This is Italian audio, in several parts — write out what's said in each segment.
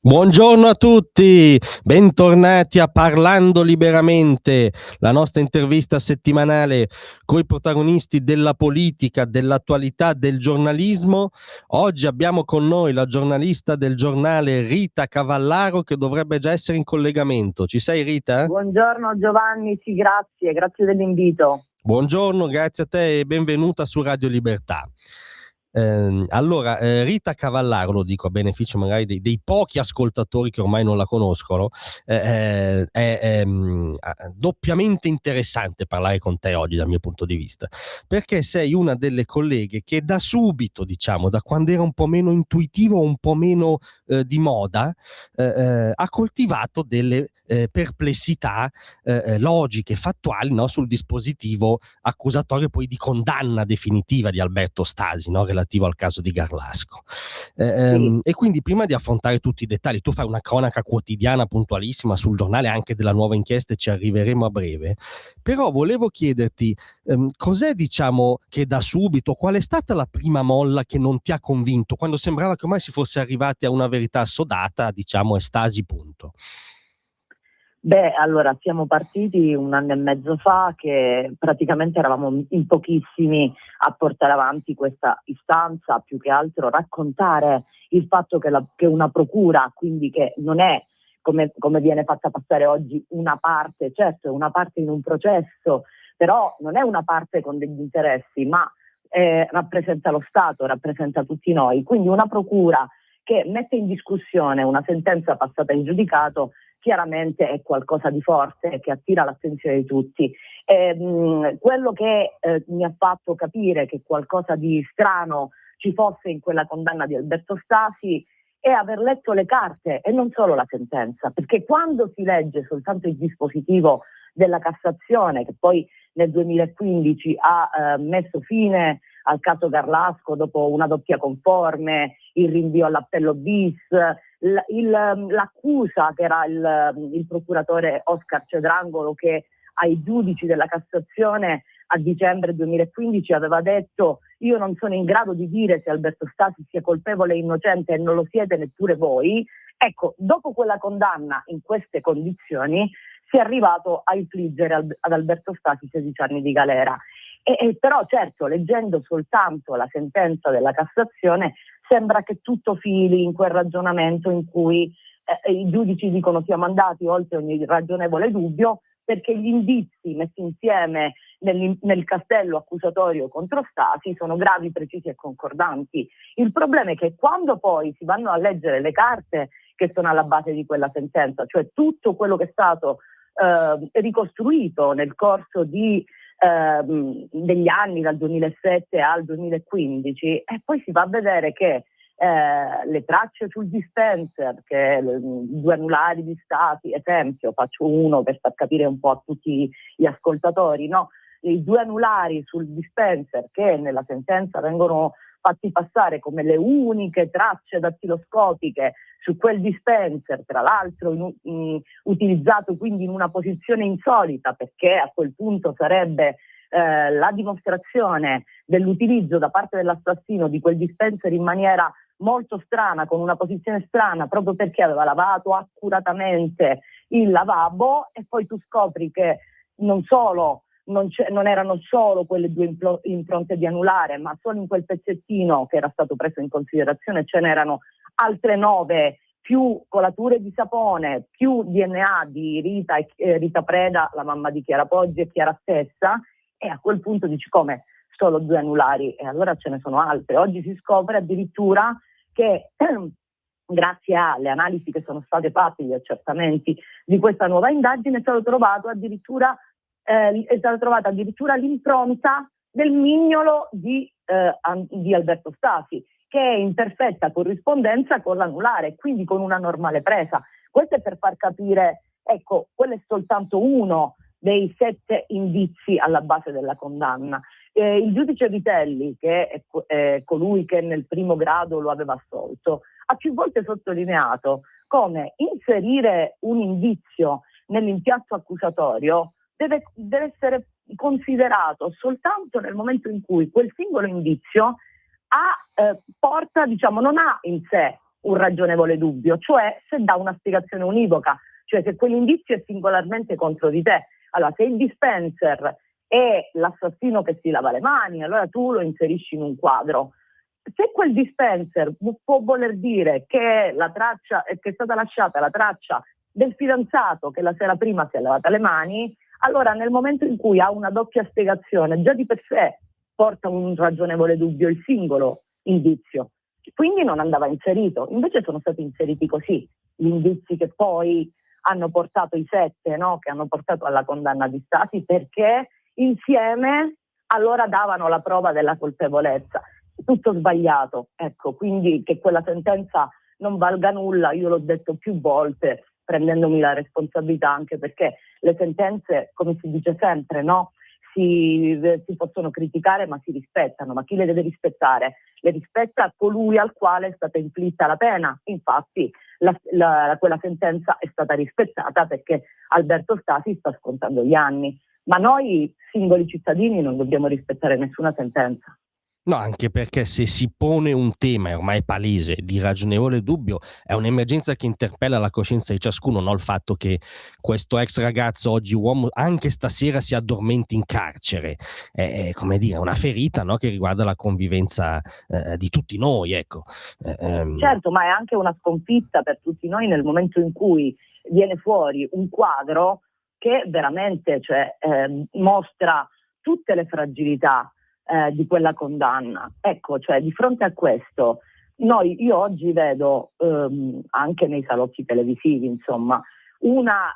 Buongiorno a tutti, bentornati a Parlando Liberamente, la nostra intervista settimanale con i protagonisti della politica, dell'attualità, del giornalismo. Oggi abbiamo con noi la giornalista del giornale Rita Cavallaro, che dovrebbe già essere in collegamento. Ci sei, Rita? Buongiorno Giovanni, sì, grazie dell'invito. Buongiorno, grazie a te e benvenuta su Radio Libertà. Allora, Rita Cavallaro, lo dico a beneficio magari dei pochi ascoltatori che ormai non la conoscono, è doppiamente interessante parlare con te oggi dal mio punto di vista, perché sei una delle colleghe che da subito, diciamo, da quando era un po' meno intuitivo, un po' meno di moda, ha coltivato delle perplessità logiche, fattuali, no, sul dispositivo accusatorio poi di condanna definitiva di Alberto Stasi, no, relativo al caso di Garlasco. Sì. E quindi prima di affrontare tutti i dettagli, tu fai una cronaca quotidiana puntualissima sul giornale anche della nuova inchiesta e ci arriveremo a breve, però volevo chiederti cos'è, diciamo, che da subito, qual è stata la prima molla che non ti ha convinto, quando sembrava che ormai si fosse arrivati a una verità assodata, diciamo, è Stasi, punto. Beh, allora siamo partiti 1 anno e mezzo fa che praticamente eravamo in pochissimi a portare avanti questa istanza, più che altro raccontare il fatto che una procura, quindi che non è come viene fatta passare oggi una parte, certo è una parte in un processo, però non è una parte con degli interessi, ma rappresenta lo Stato, rappresenta tutti noi, quindi una procura che mette in discussione una sentenza passata in giudicato chiaramente è qualcosa di forte che attira l'attenzione di tutti. Quello che mi ha fatto capire che qualcosa di strano ci fosse in quella condanna di Alberto Stasi è aver letto le carte e non solo la sentenza, perché quando si legge soltanto il dispositivo della Cassazione, che poi nel 2015 ha messo fine al caso Garlasco dopo una doppia conforme, il rinvio all'appello bis, l'accusa che era il procuratore Oscar Cedrangolo, che ai giudici della Cassazione a dicembre 2015 aveva detto: io non sono in grado di dire se Alberto Stasi sia colpevole o innocente e non lo siete neppure voi. Ecco, dopo quella condanna in queste condizioni si è arrivato a infliggere ad Alberto Stasi 16 anni di galera. Però certo, leggendo soltanto la sentenza della Cassazione sembra che tutto fili in quel ragionamento in cui i giudici dicono siamo andati oltre ogni ragionevole dubbio, perché gli indizi messi insieme nel castello accusatorio contro Stasi sono gravi, precisi e concordanti. Il problema è che quando poi si vanno a leggere le carte che sono alla base di quella sentenza, cioè tutto quello che è stato ricostruito nel corso degli anni dal 2007 al 2015, e poi si va a vedere che le tracce sul dispenser, che 2 anulari di Stasi, esempio, faccio uno per far capire un po' a tutti gli ascoltatori, no? I 2 anulari sul dispenser che nella sentenza vengono fatti passare come le uniche tracce dattiloscopiche su quel dispenser, tra l'altro utilizzato quindi in una posizione insolita, perché a quel punto sarebbe la dimostrazione dell'utilizzo da parte dell'assassino di quel dispenser in maniera molto strana, con una posizione strana, proprio perché aveva lavato accuratamente il lavabo, e poi tu scopri che non erano solo quelle 2 impronte di anulare, ma solo in quel pezzettino che era stato preso in considerazione ce n'erano altre 9, più colature di sapone, più DNA di Rita Preda, la mamma di Chiara Poggi e Chiara stessa, e a quel punto dici come solo 2 anulari, e allora ce ne sono altre. Oggi si scopre addirittura che grazie alle analisi che sono state fatte, gli accertamenti di questa nuova indagine, è stata trovata addirittura l'impronta del mignolo di Alberto Stasi, che è in perfetta corrispondenza con l'anulare, quindi con una normale presa. Questo è per far capire, ecco, quello è soltanto uno dei 7 indizi alla base della condanna. Il giudice Vitelli, che è colui che nel primo grado lo aveva assolto, ha più volte sottolineato come inserire un indizio nell'impianto accusatorio deve essere considerato soltanto nel momento in cui quel singolo indizio porta, diciamo, non ha in sé un ragionevole dubbio, cioè se dà una spiegazione univoca, cioè se quell'indizio è singolarmente contro di te. Allora, se il dispenser è l'assassino che si lava le mani, allora tu lo inserisci in un quadro. Se quel dispenser può voler dire che la traccia che è stata lasciata la traccia del fidanzato che la sera prima si è lavata le mani, allora nel momento in cui ha una doppia spiegazione, già di per sé porta un ragionevole dubbio il singolo indizio, quindi non andava inserito. Invece sono stati inseriti così gli indizi che poi hanno portato i 7, no? Che hanno portato alla condanna di Stasi, perché insieme allora davano la prova della colpevolezza. Tutto sbagliato, ecco, quindi che quella sentenza non valga nulla, io l'ho detto più volte, prendendomi la responsabilità, anche perché le sentenze, come si dice sempre, no? Si possono criticare ma si rispettano, ma chi le deve rispettare? Le rispetta colui al quale è stata inflitta la pena. Infatti quella sentenza è stata rispettata perché Alberto Stasi sta scontando gli anni, ma noi singoli cittadini non dobbiamo rispettare nessuna sentenza. No, anche perché se si pone un tema, è ormai palese, di ragionevole dubbio, è un'emergenza che interpella la coscienza di ciascuno, non il fatto che questo ex ragazzo, oggi uomo, anche stasera si addormenti in carcere. È come dire, una ferita, no, che riguarda la convivenza di tutti noi, ecco. Certo, ma è anche una sconfitta per tutti noi nel momento in cui viene fuori un quadro che veramente, cioè, mostra tutte le fragilità di quella condanna. Ecco, cioè, di fronte a questo, io oggi vedo anche nei salotti televisivi, insomma, una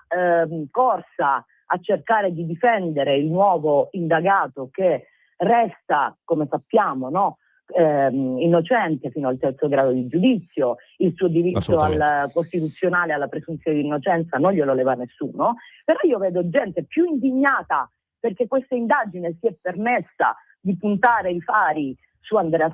corsa a cercare di difendere il nuovo indagato che resta, come sappiamo, no? Innocente fino al terzo grado di giudizio, il suo diritto costituzionale alla presunzione di innocenza non glielo leva nessuno, però io vedo gente più indignata perché questa indagine si è permessa di puntare i fari su Andrea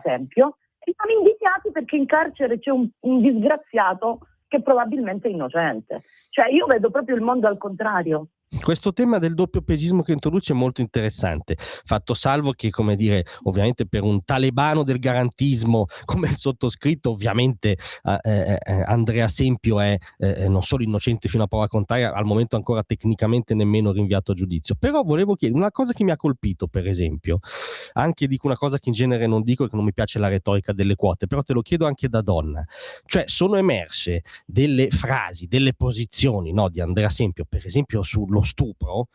Sempio, e sono indignati perché in carcere c'è un disgraziato che probabilmente è innocente. Cioè io vedo proprio il mondo al contrario. Questo tema del doppio pesismo che introduce è molto interessante, fatto salvo che, come dire, ovviamente per un talebano del garantismo come il sottoscritto, ovviamente Andrea Sempio è non solo innocente fino a prova contraria, al momento ancora tecnicamente nemmeno rinviato a giudizio. Però volevo chiedere una cosa che mi ha colpito, per esempio, anche dico una cosa che in genere non dico, che non mi piace la retorica delle quote, però te lo chiedo anche da donna, cioè sono emerse delle frasi, delle posizioni, no, di Andrea Sempio, per esempio sullo stupro,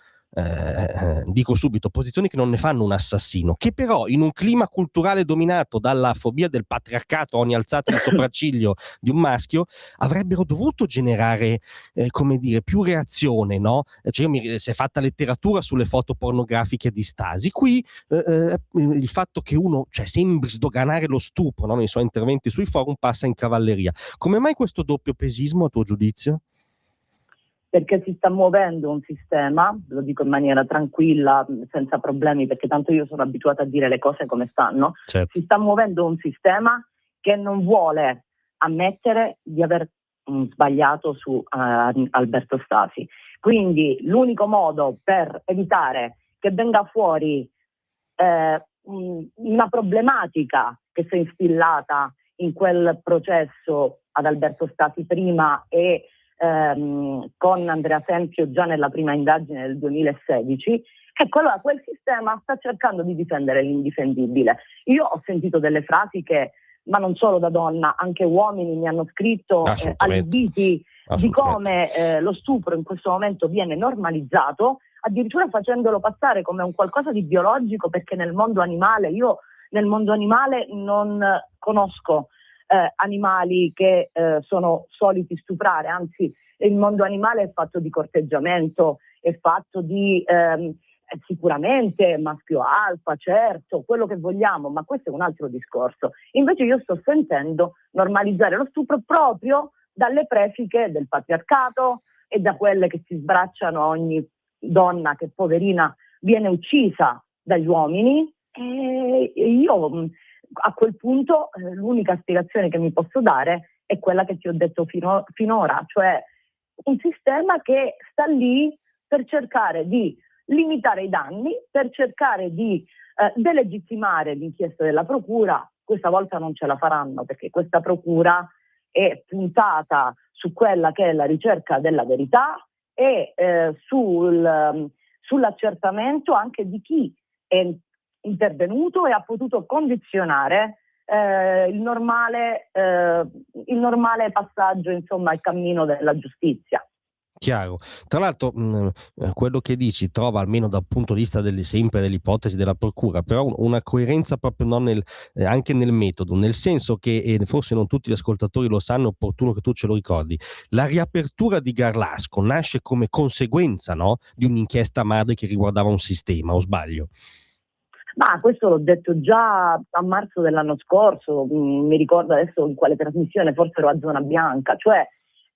dico subito, posizioni che non ne fanno un assassino, che però in un clima culturale dominato dalla fobia del patriarcato, ogni alzata di sopracciglio di un maschio, avrebbero dovuto generare, come dire, più reazione, no? Cioè si è fatta letteratura sulle foto pornografiche di Stasi, qui il fatto che uno, cioè, sembri sdoganare lo stupro, no, nei suoi interventi sui forum passa in cavalleria. Come mai questo doppio pesismo, a tuo giudizio? Perché si sta muovendo un sistema, lo dico in maniera tranquilla, senza problemi, perché tanto io sono abituata a dire le cose come stanno, certo. Si sta muovendo un sistema che non vuole ammettere di aver sbagliato su Alberto Stasi. Quindi l'unico modo per evitare che venga fuori una problematica che si è instillata in quel processo ad Alberto Stasi prima e con Andrea Sempio già nella prima indagine del 2016, ecco, allora quel sistema sta cercando di difendere l'indifendibile. Io ho sentito delle frasi che, ma non solo da donna, anche uomini mi hanno scritto allibiti di come lo stupro in questo momento viene normalizzato, addirittura facendolo passare come un qualcosa di biologico, perché nel mondo animale, io nel mondo animale non conosco animali che sono soliti stuprare, anzi il mondo animale è fatto di corteggiamento, è fatto di sicuramente maschio alfa, certo, quello che vogliamo, ma questo è un altro discorso. Invece io sto sentendo normalizzare lo stupro proprio dalle prefiche del patriarcato e da quelle che si sbracciano ogni donna che poverina viene uccisa dagli uomini, e io a quel punto l'unica spiegazione che mi posso dare è quella che ti ho detto finora, cioè un sistema che sta lì per cercare di limitare i danni, per cercare di delegittimare l'inchiesta della procura, questa volta non ce la faranno, perché questa procura è puntata su quella che è la ricerca della verità e sull'accertamento anche di chi è intervenuto e ha potuto condizionare il normale passaggio, insomma, il cammino della giustizia. Chiaro. Tra l'altro, quello che dici trova, almeno dal punto di vista sempre dell'ipotesi della procura, però una coerenza proprio non anche nel metodo, nel senso che, e forse non tutti gli ascoltatori lo sanno, è opportuno che tu ce lo ricordi, la riapertura di Garlasco nasce come conseguenza, no, di un'inchiesta madre che riguardava un sistema, o sbaglio? Ma questo l'ho detto già a marzo dell'anno scorso, mi ricordo adesso in quale trasmissione, forse ero a Zona Bianca, cioè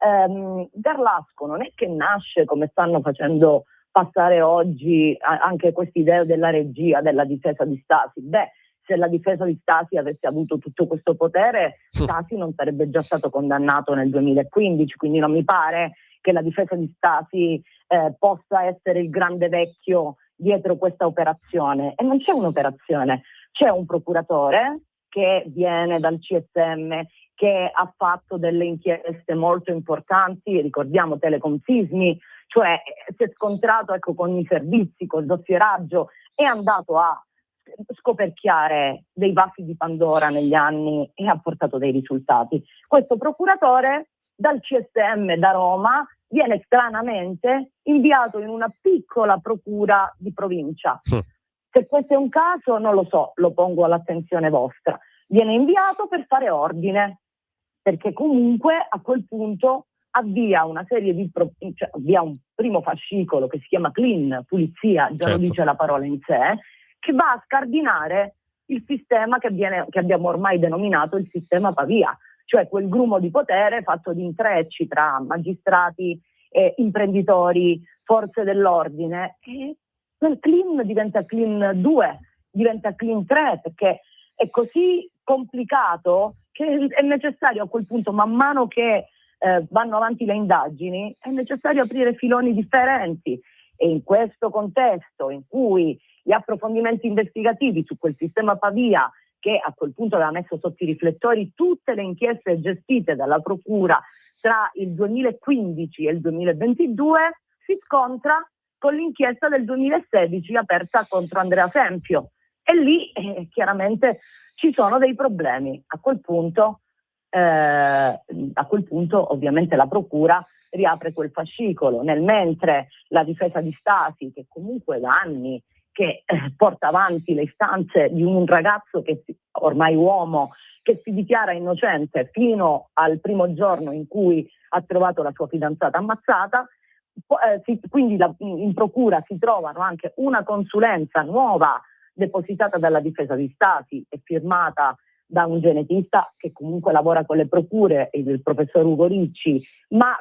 Garlasco non è che nasce, come stanno facendo passare oggi anche quest'idea della regia, della difesa di Stasi. Se la difesa di Stasi avesse avuto tutto questo potere, Stasi non sarebbe già stato condannato nel 2015, quindi non mi pare che la difesa di Stasi possa essere il grande vecchio dietro questa operazione. E non c'è un'operazione, c'è un procuratore che viene dal CSM, che ha fatto delle inchieste molto importanti, ricordiamo Telecom Sismi, cioè si è scontrato con i servizi, col dossieraggio, è andato a scoperchiare dei vasi di Pandora negli anni e ha portato dei risultati. Questo procuratore dal CSM da Roma viene stranamente inviato in una piccola procura di provincia. Se questo è un caso non lo so, lo pongo all'attenzione vostra. Viene inviato per fare ordine, perché comunque a quel punto avvia una serie di avvia un primo fascicolo che si chiama clean, pulizia, già certo. Lo dice la parola in sé, che va a scardinare il sistema che abbiamo ormai denominato il sistema Pavia, cioè quel grumo di potere fatto di intrecci tra magistrati, imprenditori, forze dell'ordine, e quel clean diventa clean 2, diventa clean 3, perché è così complicato che è necessario a quel punto, man mano che vanno avanti le indagini, è necessario aprire filoni differenti, e in questo contesto in cui gli approfondimenti investigativi su quel sistema Pavia, che a quel punto aveva messo sotto i riflettori tutte le inchieste gestite dalla procura tra il 2015 e il 2022, si scontra con l'inchiesta del 2016 aperta contro Andrea Sempio, e lì chiaramente ci sono dei problemi. A quel punto ovviamente la procura riapre quel fascicolo, nel mentre la difesa di Stasi, che comunque da anni che porta avanti le istanze di un ragazzo ormai uomo, che si dichiara innocente fino al primo giorno in cui ha trovato la sua fidanzata ammazzata, quindi in procura si trovano anche una consulenza nuova depositata dalla difesa di Stasi e firmata da un genetista che comunque lavora con le procure, il professor Ugo Ricci, ma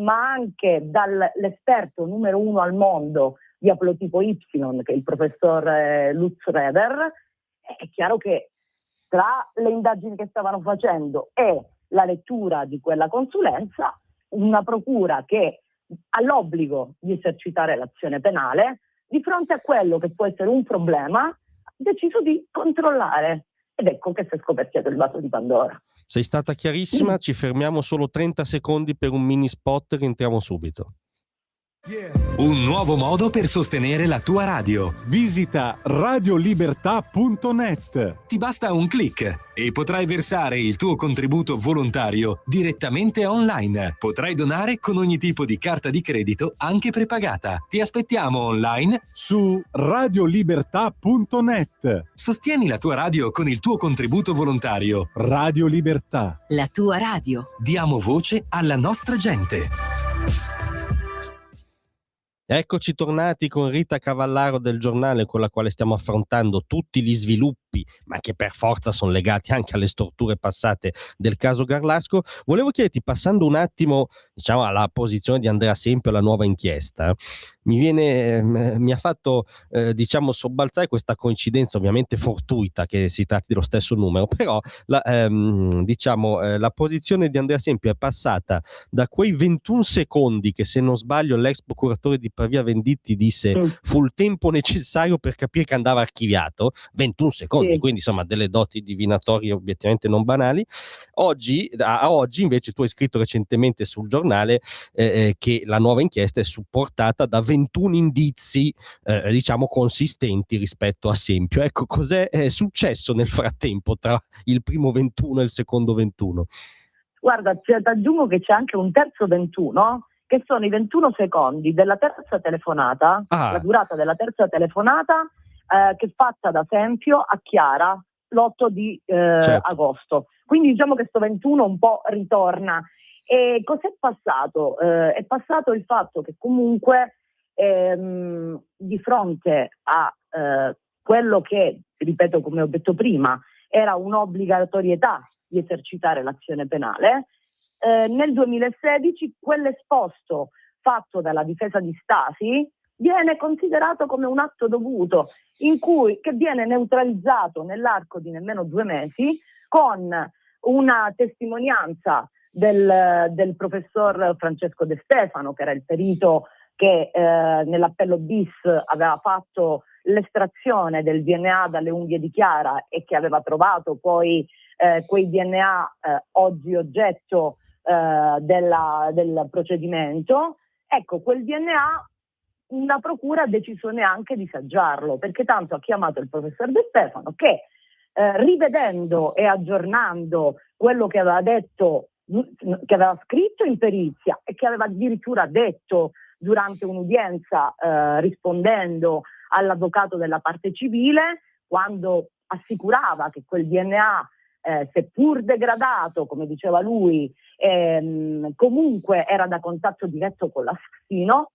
anche dall'esperto numero 1 al mondo di aplotipo Y, che è il professor Lutz Reder. È chiaro che tra le indagini che stavano facendo e la lettura di quella consulenza, una procura che ha l'obbligo di esercitare l'azione penale, di fronte a quello che può essere un problema, ha deciso di controllare. Ed ecco che si è scoperchiato il vaso di Pandora. Sei stata chiarissima, ci fermiamo solo 30 secondi per un mini spot, rientriamo subito. Un nuovo modo per sostenere la tua radio. Visita radiolibertà.net. Ti basta un click e potrai versare il tuo contributo volontario direttamente online. Potrai donare con ogni tipo di carta di credito, anche prepagata. Ti aspettiamo online su radiolibertà.net. Sostieni la tua radio con il tuo contributo volontario. Radio Libertà. La tua radio. Diamo voce alla nostra gente. Eccoci tornati con Rita Cavallaro del Giornale, con la quale stiamo affrontando tutti gli sviluppi, ma che per forza sono legati anche alle storture passate del caso Garlasco. Volevo chiederti, passando un attimo, diciamo, alla posizione di Andrea Sempio, alla nuova inchiesta, mi ha fatto sobbalzare questa coincidenza, ovviamente fortuita, che si tratti dello stesso numero, però la posizione di Andrea Sempio è passata da quei 21 secondi che, se non sbaglio, l'ex procuratore di Pavia Venditti disse fu il tempo necessario per capire che andava archiviato, 21 secondi, sì. quindi insomma delle doti divinatorie obiettivamente non banali. A oggi invece tu hai scritto recentemente sul giornale che la nuova inchiesta è supportata da 21 indizi diciamo consistenti rispetto a Sempio. Ecco, cos'è successo nel frattempo tra il primo 21 e il secondo 21? Guarda, ti aggiungo che c'è anche un terzo 21, che sono i 21 secondi della terza telefonata, la durata della terza telefonata che è fatta da Sempio a Chiara l'8 di certo. agosto. Quindi diciamo che sto 21 un po' ritorna. E cos'è passato? È passato il fatto che comunque di fronte a quello che, ripeto come ho detto prima, era un'obbligatorietà di esercitare l'azione penale, nel 2016 quell'esposto fatto dalla difesa di Stasi viene considerato come un atto dovuto, che viene neutralizzato nell'arco di nemmeno 2 mesi con una testimonianza del professor Francesco De Stefano, che era il perito che nell'appello bis aveva fatto l'estrazione del DNA dalle unghie di Chiara e che aveva trovato poi quei DNA oggi oggetto del procedimento. Ecco, quel DNA la procura ha deciso neanche di saggiarlo, perché tanto ha chiamato il professor De Stefano che rivedendo e aggiornando quello che aveva detto, che aveva scritto in perizia e che aveva addirittura detto durante un'udienza rispondendo all'avvocato della parte civile, quando assicurava che quel DNA seppur degradato, come diceva lui, comunque era da contatto diretto con l'assassino,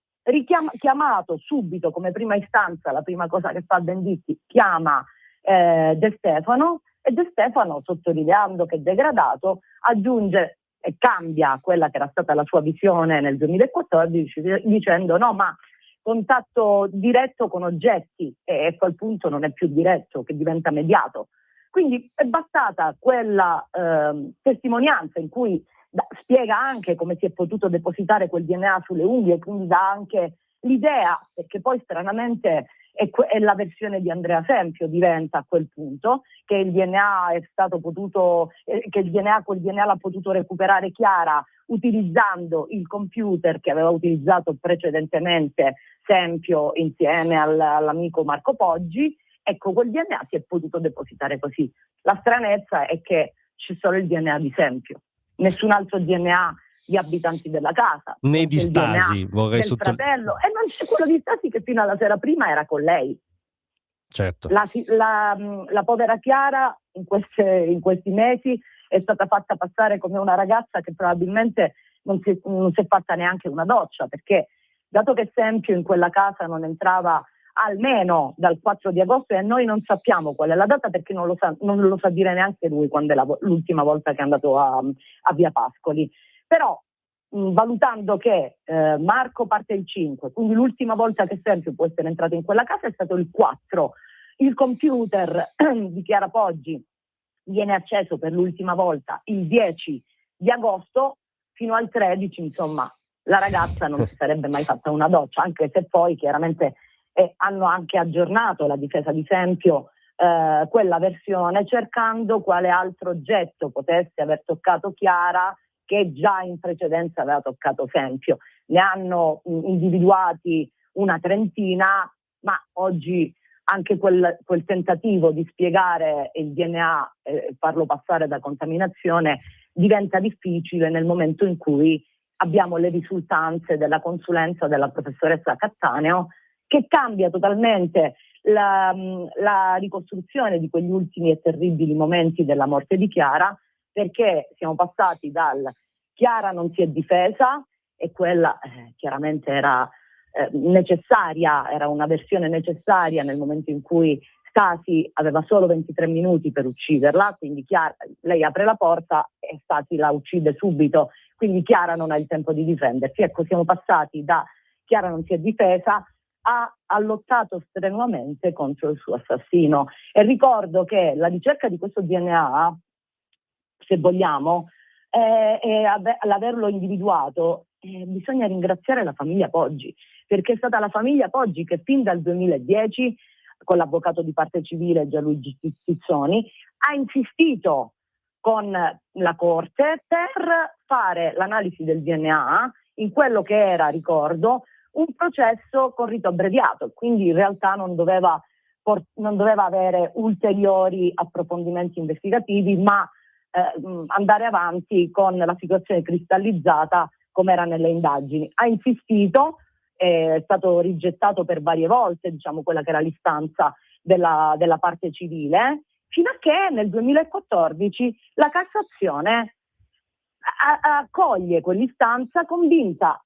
chiamato subito come prima istanza, la prima cosa che fa Venditti, chiama De Stefano, e De Stefano, sottolineando che è degradato, aggiunge e cambia quella che era stata la sua visione nel 2014 dicendo no, ma contatto diretto con oggetti, e a quel punto non è più diretto, che diventa mediato. Quindi è bastata quella testimonianza in cui spiega anche come si è potuto depositare quel DNA sulle unghie, quindi dà anche l'idea, perché poi stranamente è la versione di Andrea Sempio diventa a quel punto, che il DNA è stato potuto, che quel DNA l'ha potuto recuperare Chiara utilizzando il computer che aveva utilizzato precedentemente Sempio insieme all'amico Marco Poggi. Ecco, quel DNA si è potuto depositare così. La stranezza è che c'è solo il DNA di Sempio, nessun altro DNA di abitanti della casa, né di Stasi, vorrei del fratello, e non c'è quello di Stasi che fino alla sera prima era con lei. Certo. La povera Chiara in questi mesi è stata fatta passare come una ragazza che probabilmente non si è fatta neanche una doccia, perché dato che Sempio in quella casa non entrava almeno dal 4 di agosto, e noi non sappiamo qual è la data perché non lo sa dire neanche lui quando è l'ultima volta che è andato a Via Pascoli. Però valutando che Marco parte il 5, quindi l'ultima volta che Sempio può essere entrato in quella casa è stato il 4, il computer di Chiara Poggi viene acceso per l'ultima volta il 10 di agosto, fino al 13 insomma la ragazza non si sarebbe mai fatta una doccia, anche se poi chiaramente hanno anche aggiornato la difesa di Sempio quella versione, cercando quale altro oggetto potesse aver toccato Chiara che già in precedenza aveva toccato Sempio. Ne hanno individuati una trentina, ma oggi anche quel tentativo di spiegare il DNA e farlo passare da contaminazione diventa difficile nel momento in cui abbiamo le risultanze della consulenza della professoressa Cattaneo, che cambia totalmente la ricostruzione di quegli ultimi e terribili momenti della morte di Chiara, perché siamo passati dal Chiara non si è difesa, e quella chiaramente era necessaria, era una versione necessaria nel momento in cui Stasi aveva solo 23 minuti per ucciderla, quindi lei apre la porta e Stasi la uccide subito, quindi Chiara non ha il tempo di difendersi. Ecco, siamo passati da Chiara non si è difesa ha lottato strenuamente contro il suo assassino. E ricordo che la ricerca di questo DNA, se vogliamo, l'averlo individuato, bisogna ringraziare la famiglia Poggi, perché è stata la famiglia Poggi che fin dal 2010, con l'avvocato di parte civile Gianluigi Tizzoni, ha insistito con la Corte per fare l'analisi del DNA in quello che era, ricordo, un processo con rito abbreviato, quindi in realtà non doveva avere ulteriori approfondimenti investigativi, ma andare avanti con la situazione cristallizzata come era nelle indagini. Ha insistito, è stato rigettato per varie volte, diciamo, quella che era l'istanza della parte civile, fino a che nel 2014 la Cassazione accoglie quell'istanza convinta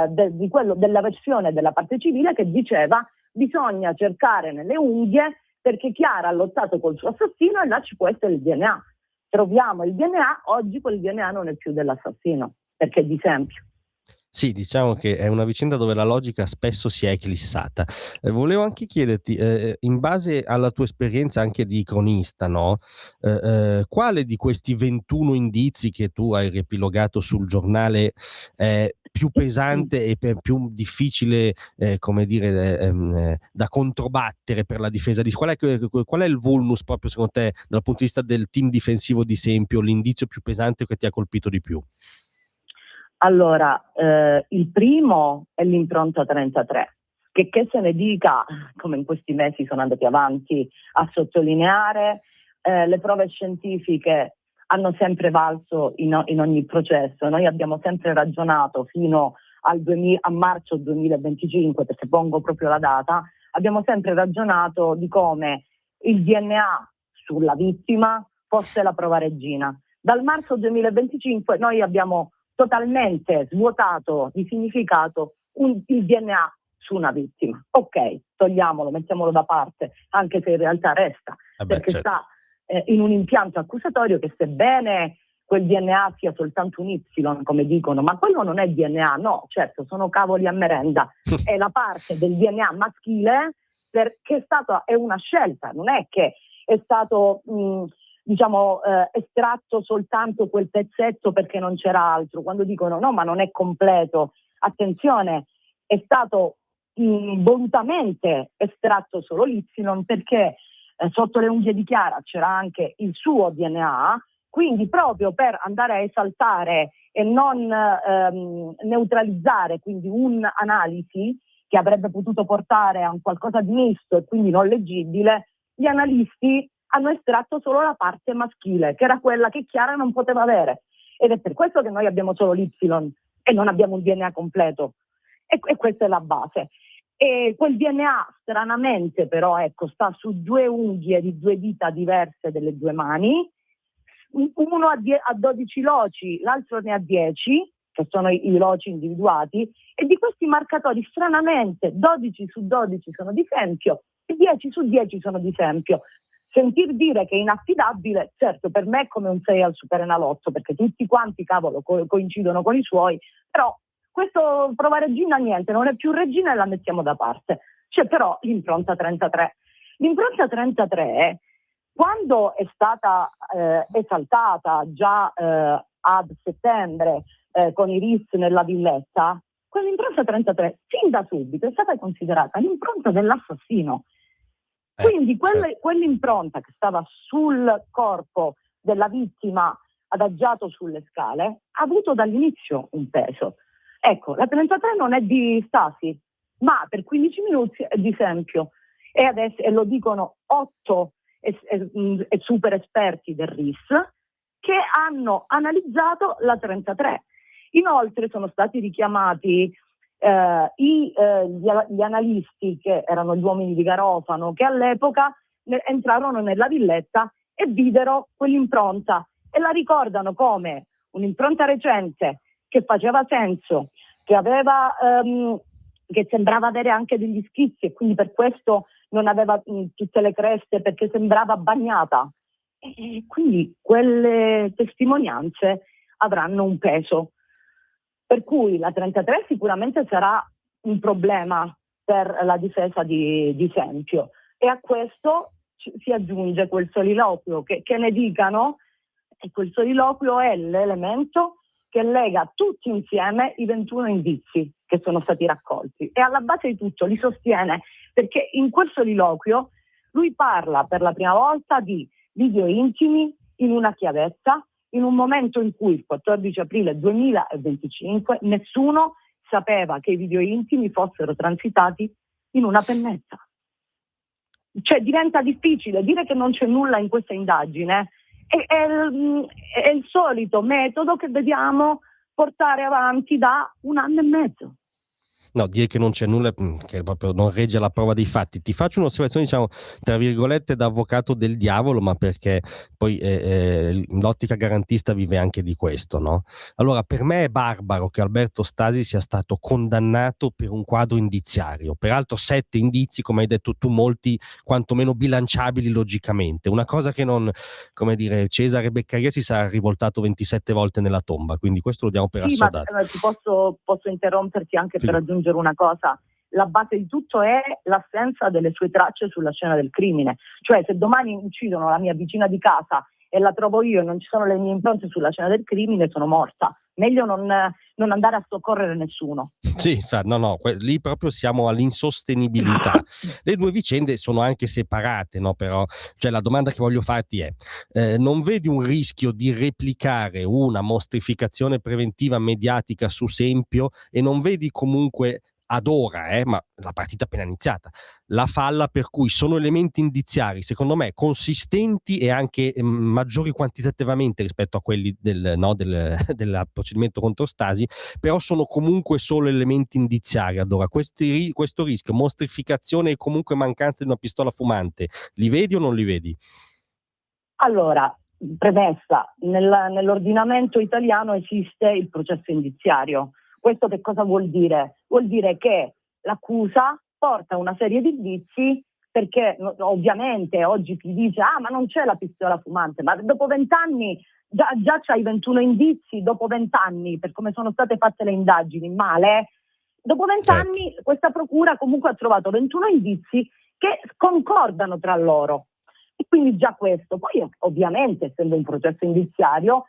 della versione della parte civile che diceva bisogna cercare nelle unghie perché Chiara ha lottato col suo assassino e là ci può essere il DNA. Troviamo il DNA, oggi quel DNA non è più dell'assassino, perché è di esempio. Sì, diciamo che è una vicenda dove la logica spesso si è eclissata. Volevo anche chiederti, in base alla tua esperienza anche di cronista, no? Quale di questi 21 indizi che tu hai riepilogato sul giornale è più pesante e più difficile, come dire, da controbattere per la difesa di... Qual è il vulnus proprio secondo te dal punto di vista del team difensivo di Sempio, l'indizio più pesante che ti ha colpito di più? Allora, il primo è l'impronta 33, che se ne dica, come in questi mesi sono andati avanti a sottolineare, le prove scientifiche hanno sempre valso in ogni processo. Noi abbiamo sempre ragionato fino a marzo 2025, perché pongo proprio la data, abbiamo sempre ragionato di come il DNA sulla vittima fosse la prova regina. Dal marzo 2025 noi abbiamo totalmente svuotato di significato il DNA su una vittima. Ok, togliamolo, mettiamolo da parte, anche se in realtà resta, perché certo, sta in un impianto accusatorio che sebbene quel DNA sia soltanto un Y, come dicono, ma quello non è DNA, no, certo, sono cavoli a merenda, è la parte del DNA maschile perché è una scelta, non è che è stato... estratto soltanto quel pezzetto perché non c'era altro. Quando dicono no, ma non è completo, attenzione, è stato volutamente estratto solo l'Y perché sotto le unghie di Chiara c'era anche il suo DNA, quindi proprio per andare a esaltare e non neutralizzare quindi un'analisi che avrebbe potuto portare a un qualcosa di misto e quindi non leggibile, gli analisti hanno estratto solo la parte maschile, che era quella che Chiara non poteva avere. Ed è per questo che noi abbiamo solo l'Y e non abbiamo un DNA completo. E questa è la base. E quel DNA, stranamente però, ecco, sta su 2 unghie di 2 dita diverse delle 2 mani. Uno ha 12 loci, l'altro ne ha 10, che sono i loci individuati, e di questi marcatori, stranamente, 12 su 12 sono di Sempio e 10 su 10 sono di Sempio. Sentir dire che è inaffidabile, certo, per me è come un 6 al Superenalotto, perché tutti quanti, cavolo, coincidono con i suoi, però questo prova regina niente, non è più regina e la mettiamo da parte. C'è però l'impronta 33. L'impronta 33, quando è stata esaltata già ad settembre con i RIS nella villetta, quell'impronta 33 fin da subito è stata considerata l'impronta dell'assassino. Quindi quell'impronta che stava sul corpo della vittima adagiato sulle scale ha avuto dall'inizio un peso. Ecco, la 33 non è di Stasi, ma per 15 minuti è di Sempio. E adesso, e lo dicono 8 super esperti del RIS che hanno analizzato la 33. Inoltre sono stati richiamati gli analisti che erano gli uomini di Garofano, che all'epoca entrarono nella villetta e videro quell'impronta e la ricordano come un'impronta recente che faceva senso, che sembrava avere anche degli schizzi e quindi per questo non aveva tutte le creste perché sembrava bagnata. E quindi quelle testimonianze avranno un peso. Per cui la 33 sicuramente sarà un problema per la difesa di Sempio e a questo si aggiunge quel soliloquio che ne dicano, e quel soliloquio è l'elemento che lega tutti insieme i 21 indizi che sono stati raccolti e alla base di tutto li sostiene perché in quel soliloquio Lui parla per la prima volta di video intimi in una chiavetta, in un momento in cui il 14 aprile 2025 nessuno sapeva che i video intimi fossero transitati in una pennetta. Cioè diventa difficile dire che non c'è nulla in questa indagine, è il solito metodo che vediamo portare avanti da 1 anno e mezzo. No, dire che non c'è nulla, che proprio non regge la prova dei fatti. Ti faccio un'osservazione, diciamo, tra virgolette, da avvocato del diavolo, ma perché poi l'ottica garantista vive anche di questo, no? Allora, per me è barbaro che Alberto Stasi sia stato condannato per un quadro indiziario. Peraltro 7 indizi, come hai detto tu, molti quantomeno bilanciabili logicamente. Una cosa che non, come dire, Cesare Beccaria si sarà rivoltato 27 volte nella tomba, quindi questo lo diamo per Sì, ma assodato. ti posso interromperti anche per aggiungere una cosa. La base di tutto è l'assenza delle sue tracce sulla scena del crimine. Cioè, se domani uccidono la mia vicina di casa e la trovo io e non ci sono le mie impronte sulla scena del crimine, sono morta. Meglio non andare a soccorrere nessuno. Sì, no, lì proprio siamo all'insostenibilità. Le due vicende sono anche separate, no? Però, cioè, la domanda che voglio farti è: non vedi un rischio di replicare una mostrificazione preventiva mediatica su Sempio e non vedi comunque ad ora, ma la partita è appena iniziata, la falla per cui sono elementi indiziari, secondo me, consistenti e anche maggiori quantitativamente rispetto a quelli del procedimento contro Stasi, però sono comunque solo elementi indiziari ad ora. Questo rischio, mostrificazione e comunque mancanza di una pistola fumante, li vedi o non li vedi? Allora, premessa, nell'ordinamento italiano esiste il processo indiziario. Questo che cosa vuol dire? Vuol dire che l'accusa porta una serie di indizi, perché ovviamente oggi chi dice ma non c'è la pistola fumante, ma dopo 20 anni già c'hai 21 indizi, dopo 20 anni, per come sono state fatte le indagini, male, dopo 20 anni questa procura comunque ha trovato 21 indizi che concordano tra loro. E quindi già questo. Poi ovviamente, essendo un processo indiziario,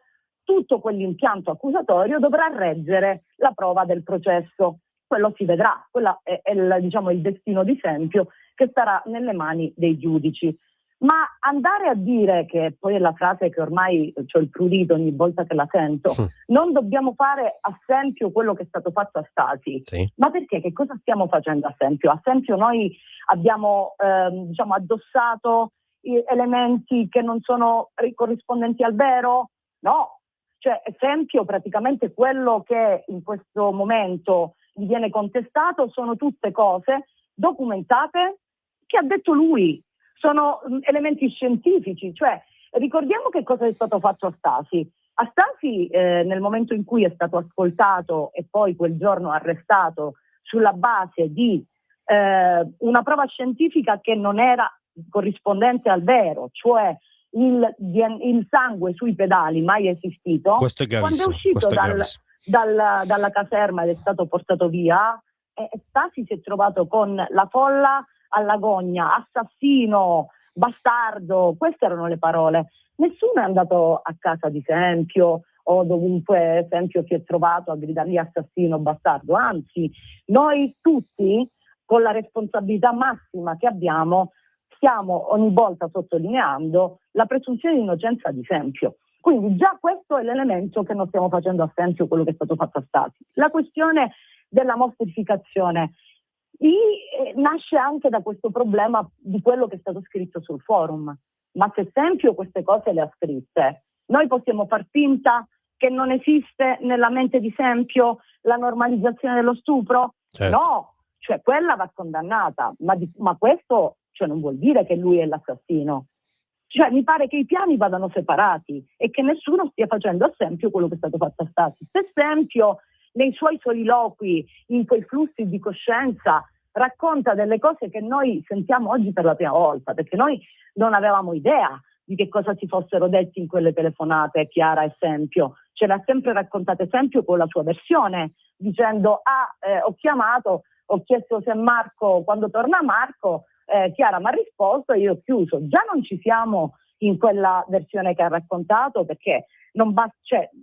tutto quell'impianto accusatorio dovrà reggere la prova del processo. Quello si vedrà, quello è il destino di Sempio, che starà nelle mani dei giudici. Ma andare a dire, che poi è la frase che ormai c'ho il prurito ogni volta che la sento, non dobbiamo fare a Sempio quello che è stato fatto a Stasi. Sì. Ma perché? Che cosa stiamo facendo a Sempio? A Sempio noi abbiamo addossato elementi che non sono corrispondenti al vero? No. Cioè, Sempio, praticamente quello che in questo momento gli viene contestato sono tutte cose documentate che ha detto lui, sono elementi scientifici. Cioè, ricordiamo che cosa è stato fatto a Stasi. A Stasi, nel momento in cui è stato ascoltato e poi quel giorno arrestato sulla base di una prova scientifica che non era corrispondente al vero, cioè il sangue sui pedali mai esistito. Questo è gravissimo. Quando è uscito dalla caserma ed è stato portato via, Stasi si è trovato con la folla alla gogna, assassino, bastardo, queste erano le parole. Nessuno è andato a casa di Sempio o dovunque Sempio si è trovato a gridargli assassino, bastardo, anzi noi tutti, con la responsabilità massima che abbiamo, stiamo ogni volta sottolineando la presunzione di innocenza di Sempio. Quindi già questo è l'elemento che non stiamo facendo a Sempio, quello che è stato fatto a Stasi. La questione della mostrificazione nasce anche da questo problema di quello che è stato scritto sul forum. Ma se Sempio queste cose le ha scritte, noi possiamo far finta che non esiste nella mente di Sempio la normalizzazione dello stupro? Certo. No, cioè quella va condannata, ma questo non vuol dire che lui è l'assassino. Cioè mi pare che i piani vadano separati e che nessuno stia facendo a Sempio quello che è stato fatto a Stasi. Se Sempio nei suoi soliloqui, in quei flussi di coscienza, racconta delle cose che noi sentiamo oggi per la prima volta, perché noi non avevamo idea di che cosa si fossero detti in quelle telefonate Chiara e Sempio. Ce l'ha sempre raccontate Sempio con la sua versione, dicendo ho chiamato, ho chiesto se Marco, quando torna Marco, Chiara mi ha risposto e io ho chiuso. Già non ci siamo in quella versione che ha raccontato, perché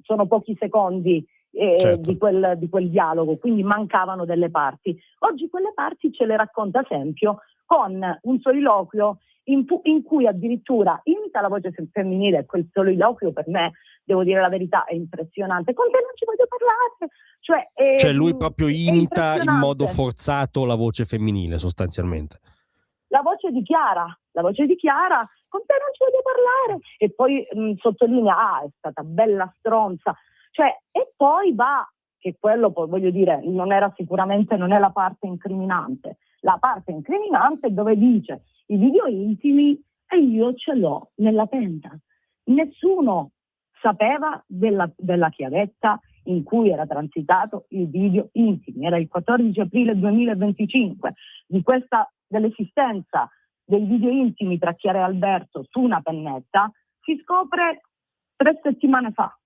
sono pochi secondi Certo. di quel dialogo, quindi mancavano delle parti. Oggi quelle parti ce le racconta Sempio con un soliloquio in cui addirittura imita la voce femminile, e quel soliloquio per me, devo dire la verità, è impressionante. Con te non ci voglio parlare. Cioè lui proprio imita in modo forzato la voce femminile, sostanzialmente. La voce di Chiara, con te non ci voglio parlare, e poi sottolinea, è stata bella stronza, e poi va, che quello poi voglio dire, non è la parte incriminante. La parte incriminante è dove dice i video intimi e io ce l'ho nella tenda. Nessuno sapeva della chiavetta in cui era transitato il video intimi. Era il 14 aprile 2025 dell'esistenza dei video intimi tra Chiara e Alberto su una pennetta si scopre 3 settimane fa.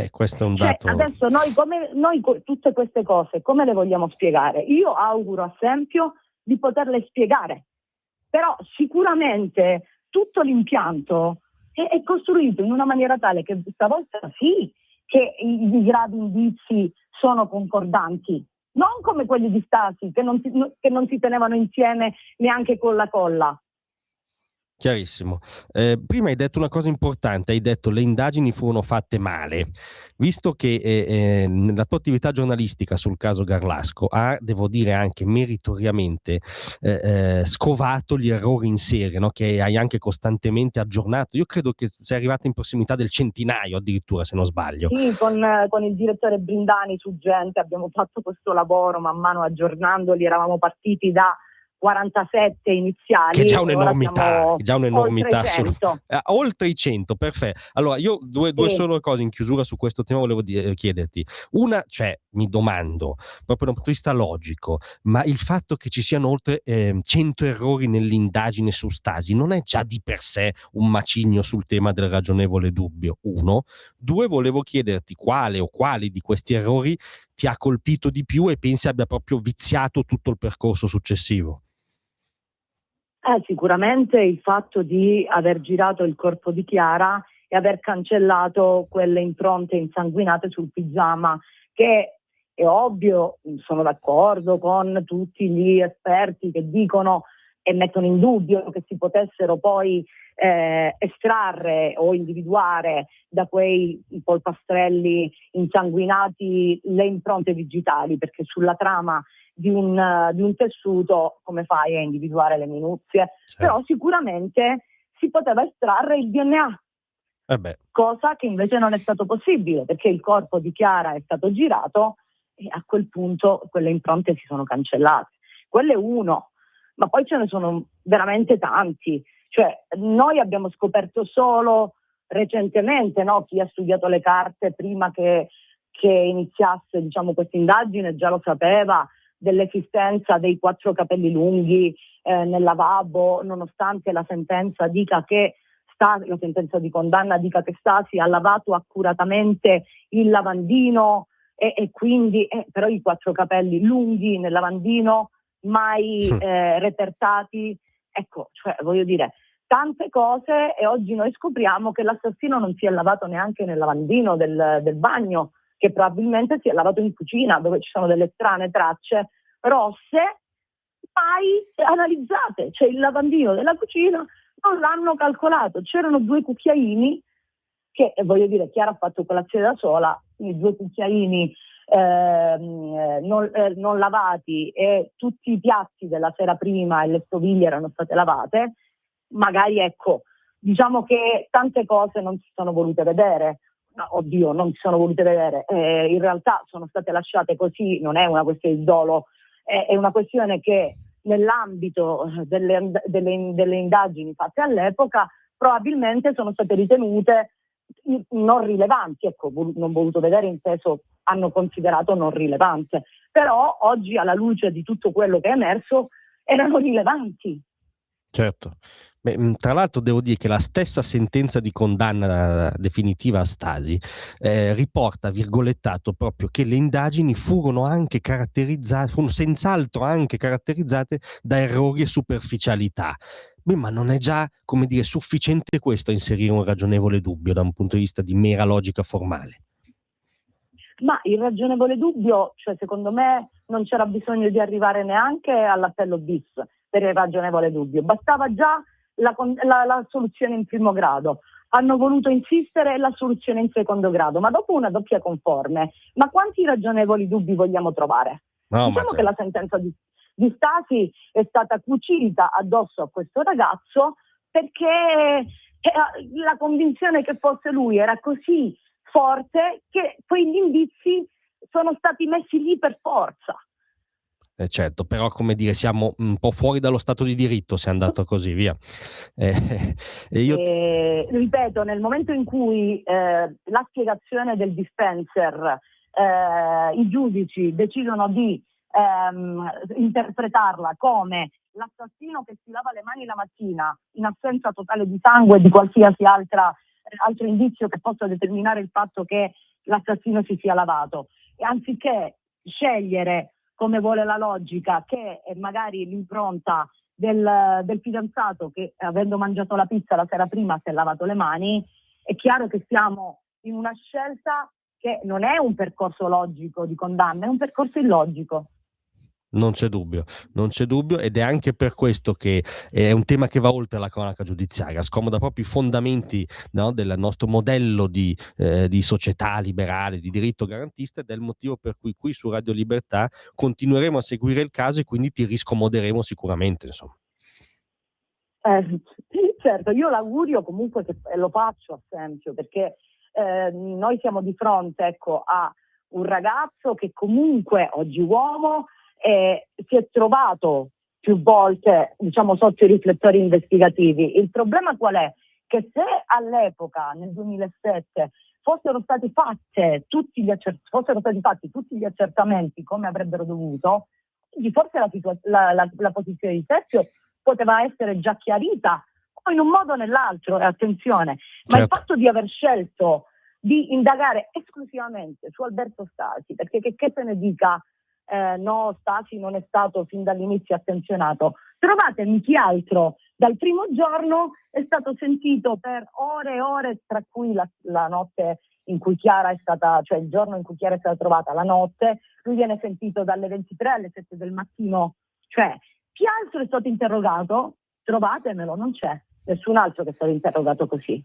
Questo è un dato. Adesso noi tutte queste cose come le vogliamo spiegare? Io auguro a Sempio di poterle spiegare, però sicuramente tutto l'impianto è costruito in una maniera tale che stavolta sì che i gravi indizi sono concordanti, non come quelli di Stasi che non si tenevano insieme neanche con la colla. Chiarissimo. Prima hai detto una cosa importante, hai detto le indagini furono fatte male. Visto che la tua attività giornalistica sul caso Garlasco ha, devo dire anche meritoriamente, scovato gli errori in serie, no? Che hai anche costantemente aggiornato. Io credo che sei arrivata in prossimità del centinaio addirittura, se non sbaglio. Sì, con il direttore Brindani su Gente abbiamo fatto questo lavoro man mano aggiornandoli, eravamo partiti da 47 iniziali. Che è già un'enormità, oltre 100. Oltre i 100, perfetto. Allora, io due solo cose in chiusura su questo tema volevo chiederti. Una, mi domando, proprio da un punto di vista logico, ma il fatto che ci siano oltre 100 errori nell'indagine su Stasi non è già di per sé un macigno sul tema del ragionevole dubbio? Uno. Due, volevo chiederti quale o quali di questi errori ti ha colpito di più e pensi abbia proprio viziato tutto il percorso successivo? Sicuramente il fatto di aver girato il corpo di Chiara e aver cancellato quelle impronte insanguinate sul pigiama, che è ovvio, sono d'accordo con tutti gli esperti che dicono e mettono in dubbio che si potessero poi estrarre o individuare da quei polpastrelli insanguinati le impronte digitali, perché sulla trama di un tessuto come fai a individuare le minuzie? Certo. Però sicuramente si poteva estrarre il DNA, cosa che invece non è stato possibile perché il corpo di Chiara è stato girato e a quel punto quelle impronte si sono cancellate. Quello è uno, ma poi ce ne sono veramente tanti. Noi abbiamo scoperto solo recentemente, no? Chi ha studiato le carte prima che iniziasse questa indagine già lo sapeva, dell'esistenza dei 4 capelli lunghi nel lavabo, nonostante la sentenza dica che la sentenza di condanna dica che Stasi ha lavato accuratamente il lavandino e quindi però i 4 capelli lunghi nel lavandino mai repertati. Voglio dire, tante cose, e oggi noi scopriamo che l'assassino non si è lavato neanche nel lavandino del bagno, che probabilmente si è lavato in cucina, dove ci sono delle strane tracce rosse mai analizzate. Il lavandino della cucina non l'hanno calcolato, c'erano 2 cucchiaini che, voglio dire, Chiara ha fatto colazione da sola, quindi 2 cucchiaini non lavati e tutti i piatti della sera prima e le stoviglie erano state lavate. Magari diciamo che tante cose non si sono volute vedere. Non si sono volute vedere, in realtà sono state lasciate così, non è una questione di dolo, è una questione che nell'ambito delle indagini fatte all'epoca probabilmente sono state ritenute non rilevanti, non voluto vedere inteso hanno considerato non rilevante, però oggi alla luce di tutto quello che è emerso erano rilevanti. Certo. Tra l'altro devo dire che la stessa sentenza di condanna definitiva a Stasi riporta, virgolettato, proprio che le indagini furono senz'altro anche caratterizzate da errori e superficialità. Ma non è già, sufficiente questo a inserire un ragionevole dubbio da un punto di vista di mera logica formale? Ma il ragionevole dubbio, secondo me non c'era bisogno di arrivare neanche all'appello bis per il ragionevole dubbio, bastava già la soluzione in primo grado, hanno voluto insistere la soluzione in secondo grado, ma dopo una doppia conforme, ma quanti ragionevoli dubbi vogliamo trovare? No, Diciamo che la sentenza di Stasi è stata cucita addosso a questo ragazzo perché la convinzione che fosse lui era così forte che quegli indizi sono stati messi lì per forza. Certo, però come dire, siamo un po' fuori dallo stato di diritto se è andato così, via. Ripeto, nel momento in cui la spiegazione del dispenser, i giudici decidono di interpretarla come l'assassino che si lava le mani la mattina in assenza totale di sangue e di qualsiasi altro indizio che possa determinare il fatto che l'assassino si sia lavato, e anziché scegliere, come vuole la logica, che magari l'impronta del fidanzato che, avendo mangiato la pizza la sera prima, si è lavato le mani, è chiaro che siamo in una scelta che non è un percorso logico di condanna, è un percorso illogico. Non c'è dubbio, ed è anche per questo che è un tema che va oltre la cronaca giudiziaria, scomoda proprio i fondamenti, no, del nostro modello di società liberale, di diritto garantista, ed è il motivo per cui qui su Radio Libertà continueremo a seguire il caso e quindi ti riscomoderemo sicuramente, insomma. Certo, io l'augurio comunque che lo faccio a Sempio, perché noi siamo di fronte, ecco, a un ragazzo che comunque oggi uomo si è trovato più volte, diciamo, sotto i riflettori investigativi. Il problema qual è? Che se all'epoca, nel 2007, fossero stati fatti tutti gli accertamenti come avrebbero dovuto, quindi forse la posizione di Sempio poteva essere già chiarita, o in un modo o nell'altro, e attenzione, ma certo. Il fatto di aver scelto di indagare esclusivamente su Alberto Stasi, perché che se ne dica, no, Stasi non è stato fin dall'inizio attenzionato, trovatemi chi altro dal primo giorno è stato sentito per ore e ore, tra cui la notte in cui Chiara è stata, cioè il giorno in cui Chiara è stata trovata, la notte, lui viene sentito dalle 23 alle 7 del mattino, cioè chi altro è stato interrogato? Trovatemelo, non c'è nessun altro che è stato interrogato così.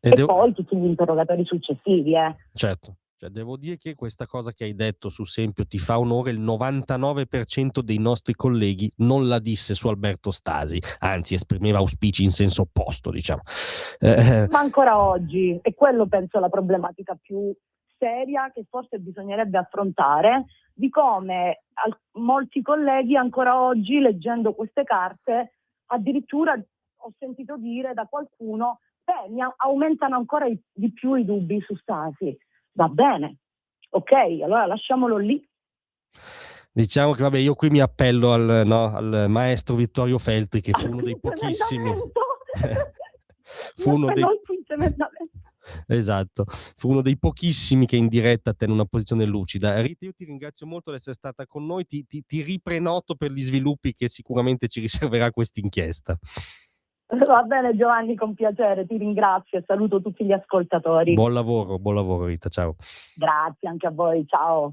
E poi tutti gli interrogatori successivi. Certo. Cioè, devo dire che questa cosa che hai detto su Sempio ti fa onore. Il 99% dei nostri colleghi non la disse su Alberto Stasi, anzi esprimeva auspici in senso opposto, diciamo. Ma ancora oggi, e quello penso la problematica più seria che forse bisognerebbe affrontare, di come molti colleghi ancora oggi, leggendo queste carte, addirittura ho sentito dire da qualcuno, mi aumentano ancora di più i dubbi su Stasi. Va bene, ok, allora lasciamolo lì. Diciamo che vabbè, io qui mi appello al maestro Vittorio Feltri, che fu uno dei pochissimi. Esatto, fu uno dei pochissimi che in diretta tenne una posizione lucida. Rita, io ti ringrazio molto di essere stata con noi, ti riprenoto per gli sviluppi che sicuramente ci riserverà questa inchiesta. Va bene Giovanni, con piacere, ti ringrazio e saluto tutti gli ascoltatori. Buon lavoro Rita, ciao. Grazie anche a voi, ciao.